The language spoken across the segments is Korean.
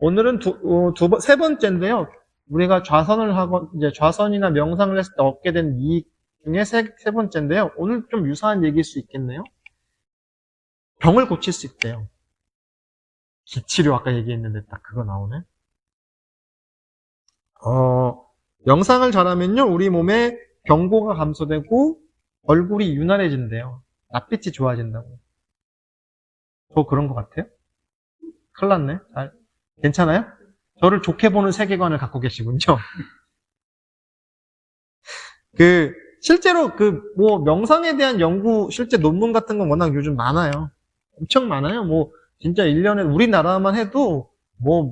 오늘은 세 번째인데요. 우리가 좌선을 하고, 이제 좌선이나 명상을 했을 때 얻게 된 이익 중에 세 번째인데요. 오늘 좀 유사한 얘기일 수 있겠네요. 병을 고칠 수 있대요. 기치료 아까 얘기했는데 딱 그거 나오네. 명상을 잘하면요. 우리 몸에 경고가 감소되고 얼굴이 윤활해진대요. 낯빛이 좋아진다고. 저 그런 것 같아요? 큰일 났네. 괜찮아요? 저를 좋게 보는 세계관을 갖고 계시군요. 실제로 명상에 대한 연구, 실제 논문 같은 건 워낙 요즘 많아요. 엄청 많아요. 진짜 1년에 우리나라만 해도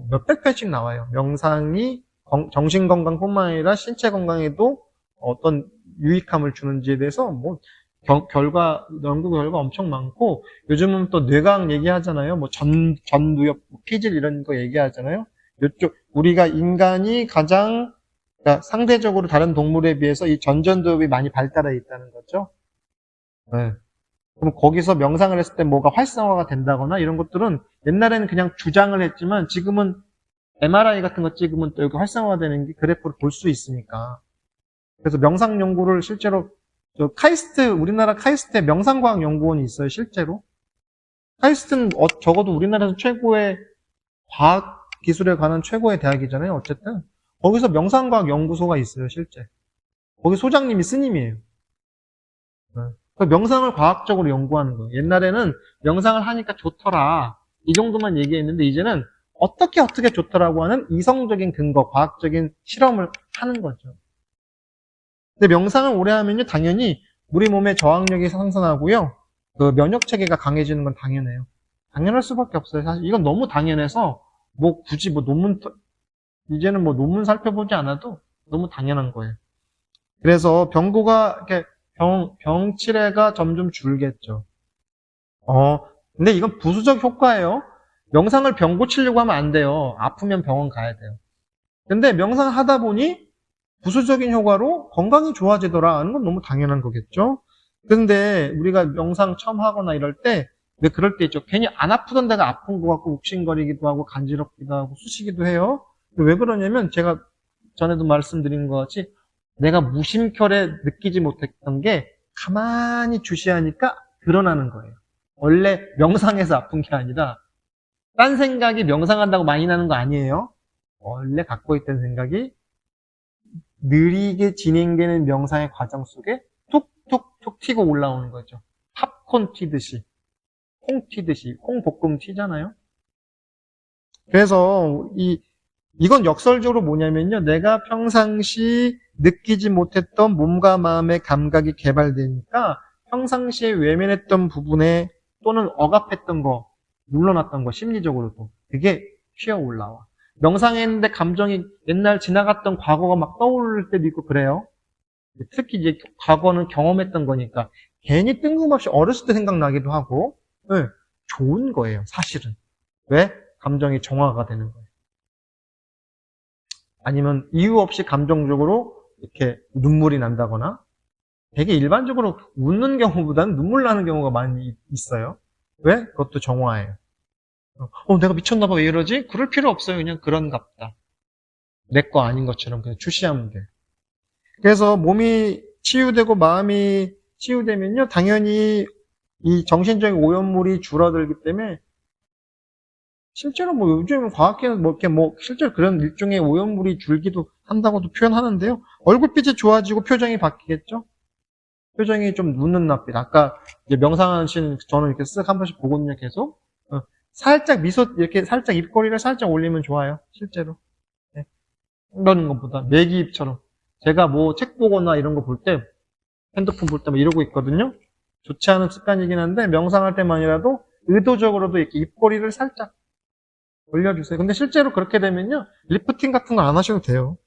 몇백 편씩 나와요. 명상이 정신건강뿐만 아니라 신체 건강에도 어떤 유익함을 주는지에 대해서 연구 결과 엄청 많고, 요즘은 또 뇌과학 얘기하잖아요. 전두엽, 피질 이런 거 얘기하잖아요. 우리가 인간이 가장, 그러니까 상대적으로 다른 동물에 비해서 이 전두엽이 많이 발달해 있다는 거죠. 네. 그럼 거기서 명상을 했을 때 뭐가 활성화가 된다거나 이런 것들은 옛날에는 그냥 주장을 했지만 지금은 MRI 같은 거 찍으면 또 여기 활성화가 되는 게 그래프를 볼 수 있으니까. 그래서 명상 연구를 실제로 우리나라 카이스트에 명상과학연구원이 있어요, 실제로. 카이스트는 적어도 우리나라에서 최고의 과학 기술에 관한 최고의 대학이잖아요, 어쨌든. 거기서 명상과학연구소가 있어요, 실제. 거기 소장님이 스님이에요. 네. 명상을 과학적으로 연구하는 거예요. 옛날에는 명상을 하니까 좋더라, 이 정도만 얘기했는데 이제는 어떻게 좋더라고 하는 이성적인 근거, 과학적인 실험을 하는 거죠. 근데 명상을 오래 하면요, 당연히 우리 몸의 저항력이 상승하고요, 면역 체계가 강해지는 건 당연해요. 당연할 수밖에 없어요. 사실 이건 너무 당연해서 굳이 이제는 논문 살펴보지 않아도 너무 당연한 거예요. 그래서 병치레가 점점 줄겠죠. 근데 이건 부수적 효과예요. 명상을 병 고치려고 하면 안 돼요. 아프면 병원 가야 돼요. 근데 명상을 하다 보니 부수적인 효과로 건강이 좋아지더라 하는 건 너무 당연한 거겠죠. 근데 우리가 명상 처음 하거나 이럴 때 왜 그럴 때 있죠. 괜히 안 아프던 데가 아픈 것 같고 욱신거리기도 하고 간지럽기도 하고 쑤시기도 해요. 왜 그러냐면 제가 전에도 말씀드린 것 같이 내가 무심결에 느끼지 못했던 게 가만히 주시하니까 드러나는 거예요. 원래 명상해서 아픈 게 아니라 딴 생각이 명상한다고 많이 나는 거 아니에요. 원래 갖고 있던 생각이 느리게 진행되는 명상의 과정 속에 툭툭툭 튀고 올라오는 거죠. 팝콘 튀듯이, 콩 튀듯이, 콩 볶음 튀잖아요. 그래서 이건 역설적으로 뭐냐면요. 내가 평상시 느끼지 못했던 몸과 마음의 감각이 개발되니까 평상시에 외면했던 부분에 또는 억압했던 거, 물러났던 거, 심리적으로도 그게 튀어 올라와. 명상했는데 감정이 옛날 지나갔던 과거가 막 떠오를 때도 있고 그래요. 특히 이제 과거는 경험했던 거니까 괜히 뜬금없이 어렸을 때 생각나기도 하고, 네, 좋은 거예요, 사실은. 왜? 감정이 정화가 되는 거예요. 아니면 이유 없이 감정적으로 이렇게 눈물이 난다거나, 되게 일반적으로 웃는 경우보다는 눈물 나는 경우가 많이 있어요. 왜? 그것도 정화예요. 내가 미쳤나봐, 왜 이러지? 그럴 필요 없어요. 그냥 그런갑다. 내 거 아닌 것처럼 그냥 출시하면 돼. 그래서 몸이 치유되고 마음이 치유되면요, 당연히 이 정신적인 오염물이 줄어들기 때문에 실제로 요즘 과학계는 실제로 그런 일종의 오염물이 줄기도 한다고도 표현하는데요. 얼굴빛이 좋아지고 표정이 바뀌겠죠? 표정이 좀 웃는 낯빛. 아까 이제 명상하시는 저는 이렇게 쓱 한 번씩 보거든요, 계속. 살짝 이렇게 살짝 입꼬리를 살짝 올리면 좋아요, 실제로. 네. 그러는 것보다 매기입처럼. 제가 책 보거나 이런 거 볼 때, 핸드폰 볼 때 이러고 있거든요. 좋지 않은 습관이긴 한데 명상할 때만이라도 의도적으로도 이렇게 입꼬리를 살짝 올려주세요. 근데 실제로 그렇게 되면요, 리프팅 같은 거 안 하셔도 돼요.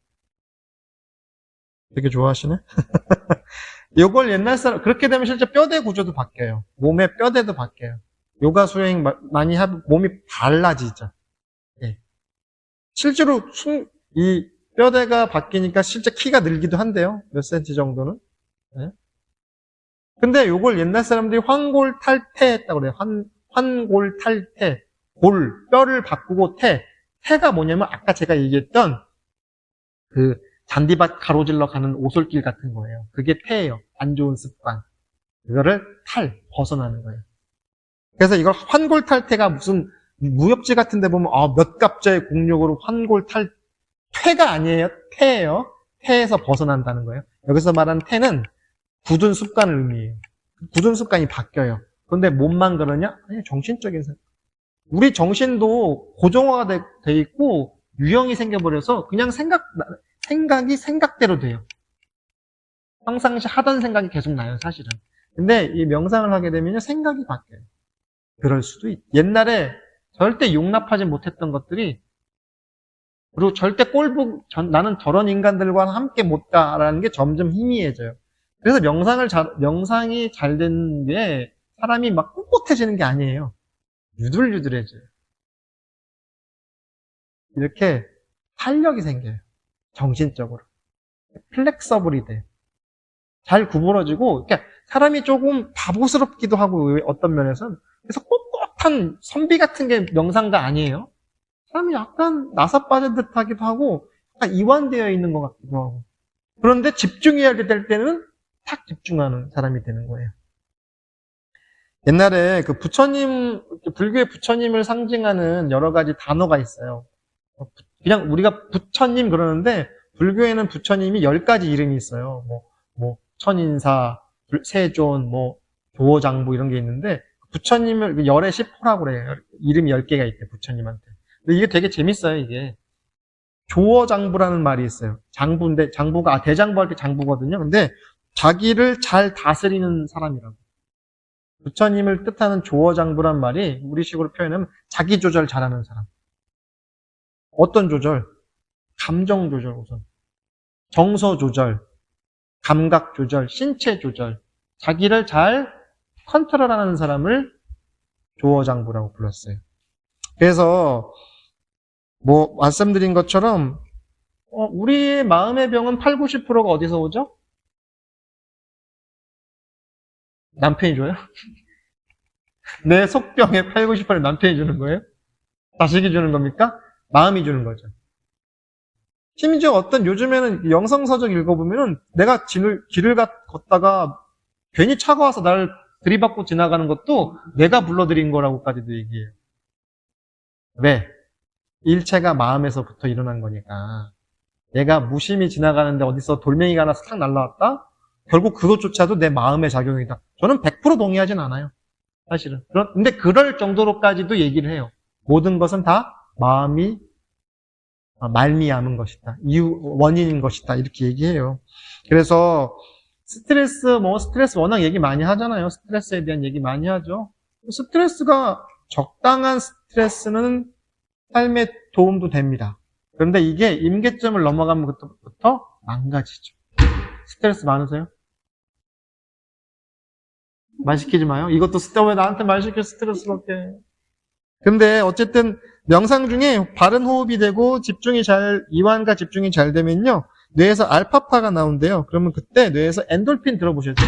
되게 좋아하시네? 요걸 옛날 사람, 그렇게 되면 실제 뼈대 구조도 바뀌어요. 몸의 뼈대도 바뀌어요. 요가 수행 많이 하면 몸이 달라지죠. 예. 실제로 이 뼈대가 바뀌니까 실제 키가 늘기도 한대요. 몇 센치 정도는. 예. 근데 요걸 옛날 사람들이 환골탈태했다고 그래요. 환골탈태. 뼈를 바꾸고 태가 뭐냐면 아까 제가 얘기했던 그 잔디밭 가로질러 가는 오솔길 같은 거예요. 그게 태예요. 안 좋은 습관. 그거를 벗어나는 거예요. 그래서 이걸 환골탈태가 무슨 무협지 같은 데 보면 몇 갑자의 공력으로 환골탈 퇴가 아니에요. 태예요. 태에서 벗어난다는 거예요. 여기서 말하는 태는 굳은 습관을 의미해요. 굳은 습관이 바뀌어요. 그런데 몸만 그러냐? 아니, 정신적인 생각. 우리 정신도 고정화가 돼 있고 유형이 생겨버려서 그냥 생각이 생각대로 돼요. 평상시 하던 생각이 계속 나요, 사실은. 근데 이 명상을 하게 되면 생각이 바뀌어요. 그럴 수도 옛날에 절대 용납하지 못했던 것들이, 그리고 절대 나는 저런 인간들과 함께 못 가라는 게 점점 희미해져요. 그래서 명상이 잘 되는 게 사람이 막 꿋꿋해지는 게 아니에요. 유들유들해져요. 이렇게 활력이 생겨요. 정신적으로. 플렉서블이 돼요. 잘 구부러지고, 그러니까 사람이 조금 바보스럽기도 하고, 어떤 면에서는. 그래서 꼿꼿한 선비 같은 게 명상가 아니에요. 사람이 약간 나사 빠진 듯 하기도 하고, 약간 이완되어 있는 것 같기도 하고. 그런데 집중해야 될 때는 탁 집중하는 사람이 되는 거예요. 옛날에 그 불교의 부처님을 상징하는 여러 가지 단어가 있어요. 그냥 우리가 부처님 그러는데, 불교에는 부처님이 10가지 이름이 있어요. 천인사, 세존, 조어장부 이런 게 있는데, 부처님을 열의 10호라고 그래요. 이름이 10개가 있대, 부처님한테. 근데 이게 되게 재밌어요, 이게. 조어장부라는 말이 있어요. 장부인데, 장부가, 대장부 할 때 장부거든요. 근데 자기를 잘 다스리는 사람이라고. 부처님을 뜻하는 조어장부란 말이 우리식으로 표현하면 자기 조절 잘하는 사람. 어떤 조절? 감정 조절 우선. 정서 조절, 감각 조절, 신체 조절. 자기를 잘 컨트롤하는 사람을 조어장부라고 불렀어요. 그래서 말씀드린 것처럼 우리의 마음의 병은 80, 90%가 어디서 오죠? 남편이 줘요? 내 속병의 80, 90%를 남편이 주는 거예요? 자식이 주는 겁니까? 마음이 주는 거죠. 심지어 요즘에는 영성서적 읽어보면은 내가 길을 걷다가 괜히 차가 와서 나를 들이받고 지나가는 것도 내가 불러들인 거라고까지도 얘기해요. 왜? 일체가 마음에서부터 일어난 거니까. 내가 무심히 지나가는데 어디서 돌멩이가 하나 싹 날라왔다? 결국 그것조차도 내 마음의 작용이다. 저는 100% 동의하진 않아요. 사실은. 근데 그럴 정도로까지도 얘기를 해요. 모든 것은 다 마음이 말미암은 것이다. 원인인 것이다. 이렇게 얘기해요. 그래서 스트레스 워낙 얘기 많이 하잖아요. 스트레스에 대한 얘기 많이 하죠. 스트레스가 적당한 스트레스는 삶에 도움도 됩니다. 그런데 이게 임계점을 넘어가면부터 망가지죠. 스트레스 많으세요? 말 시키지 마요. 이것도 왜 나한테 말 시켜 스트레스 받게. 근데 어쨌든 명상 중에 바른 호흡이 되고 이완과 집중이 잘 되면요. 뇌에서 알파파가 나온대요. 그러면 그때 뇌에서 엔돌핀 들어보셨죠?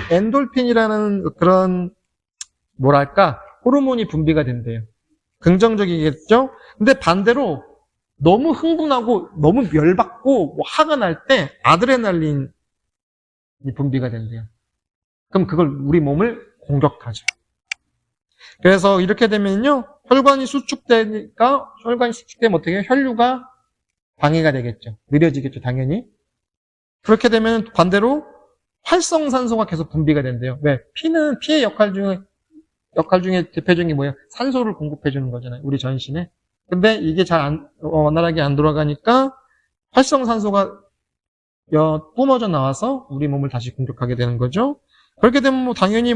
엔돌핀이라는 그런 호르몬이 분비가 된대요. 긍정적이겠죠? 근데 반대로 너무 흥분하고 너무 열받고 화가 날 때 아드레날린이 분비가 된대요. 그럼 그걸 우리 몸을 공격하죠. 그래서 이렇게 되면요, 혈관이 수축되면 어떻게 해요? 혈류가 방해가 되겠죠. 느려지겠죠, 당연히. 그렇게 되면 반대로 활성산소가 계속 분비가 된대요. 왜? 피의 역할 중에 대표적인 게 뭐예요? 산소를 공급해주는 거잖아요. 우리 전신에. 근데 이게 원활하게 안 돌아가니까 활성산소가 뿜어져 나와서 우리 몸을 다시 공격하게 되는 거죠. 그렇게 되면 당연히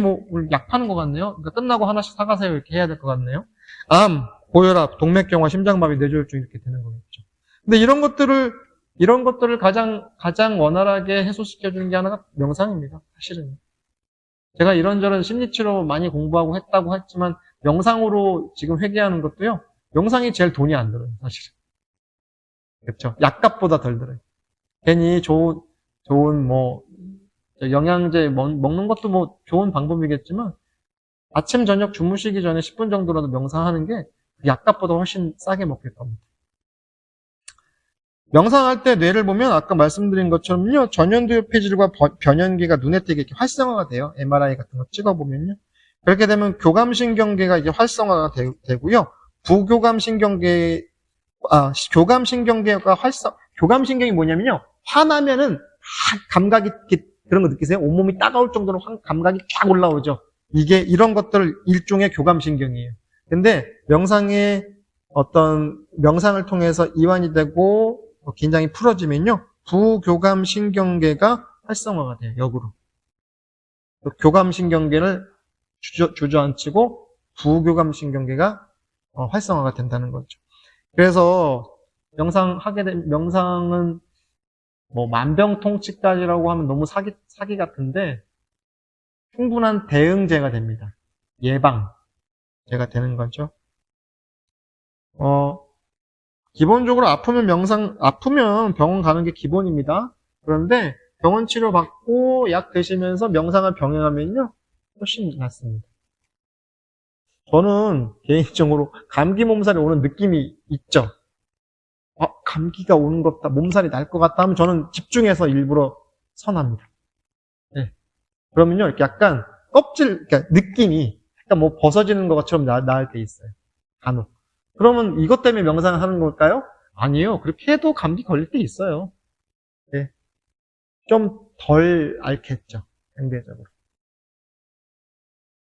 약 파는 것 같네요. 그러니까 끝나고 하나씩 사가세요. 이렇게 해야 될 것 같네요. 암, 고혈압, 동맥경화, 심장마비, 뇌졸중 이렇게 되는 거겠죠. 근데 이런 것들을 가장 원활하게 해소시켜주는 게 하나가 명상입니다. 사실은. 제가 이런저런 심리치료 많이 공부하고 했다고 했지만 명상으로 지금 회귀하는 것도요. 명상이 제일 돈이 안 들어요. 사실은. 그렇죠. 약값보다 덜 들어요. 괜히 좋은 영양제 먹는 것도 좋은 방법이겠지만 아침 저녁 주무시기 전에 10분 정도라도 명상하는 게 약값보다 훨씬 싸게 먹힐 겁니다. 명상할 때 뇌를 보면 아까 말씀드린 것처럼요. 전현두엽 폐질과 변연계가 눈에 띄게 이렇게 활성화가 돼요. MRI 같은 거 찍어보면요. 그렇게 되면 교감신경계가 이제 활성화가 되고요. 부교감신경계, 교감신경계가 교감신경이 뭐냐면요. 화나면은 감각이 그런 거 느끼세요? 온몸이 따가울 정도로 감각이 쫙 올라오죠. 이런 것들 일종의 교감신경이에요. 근데 명상을 통해서 이완이 되고 긴장이 풀어지면요. 부교감신경계가 활성화가 돼요. 역으로. 교감신경계를 주저앉히고 부교감신경계가 활성화가 된다는 거죠. 그래서 명상은 뭐 만병통치까지라고 하면 너무 사기 같은데 충분한 대응제가 됩니다. 예방제가 되는 거죠. 기본적으로 아프면 병원 가는 게 기본입니다. 그런데 병원 치료 받고 약 드시면서 명상을 병행하면요, 훨씬 낫습니다. 저는 개인적으로 감기 몸살이 오는 느낌이 있죠. 감기가 오는 것 같다, 몸살이 날 것 같다 하면 저는 집중해서 일부러 선합니다. 네. 그러면요, 이렇게 약간 그러니까 느낌이 약간 뭐 벗어지는 것처럼 나을 때 있어요. 간혹. 그러면 이것 때문에 명상을 하는 걸까요? 아니에요. 그렇게 해도 감기 걸릴 때 있어요. 네. 좀 덜 앓겠죠. 상대적으로.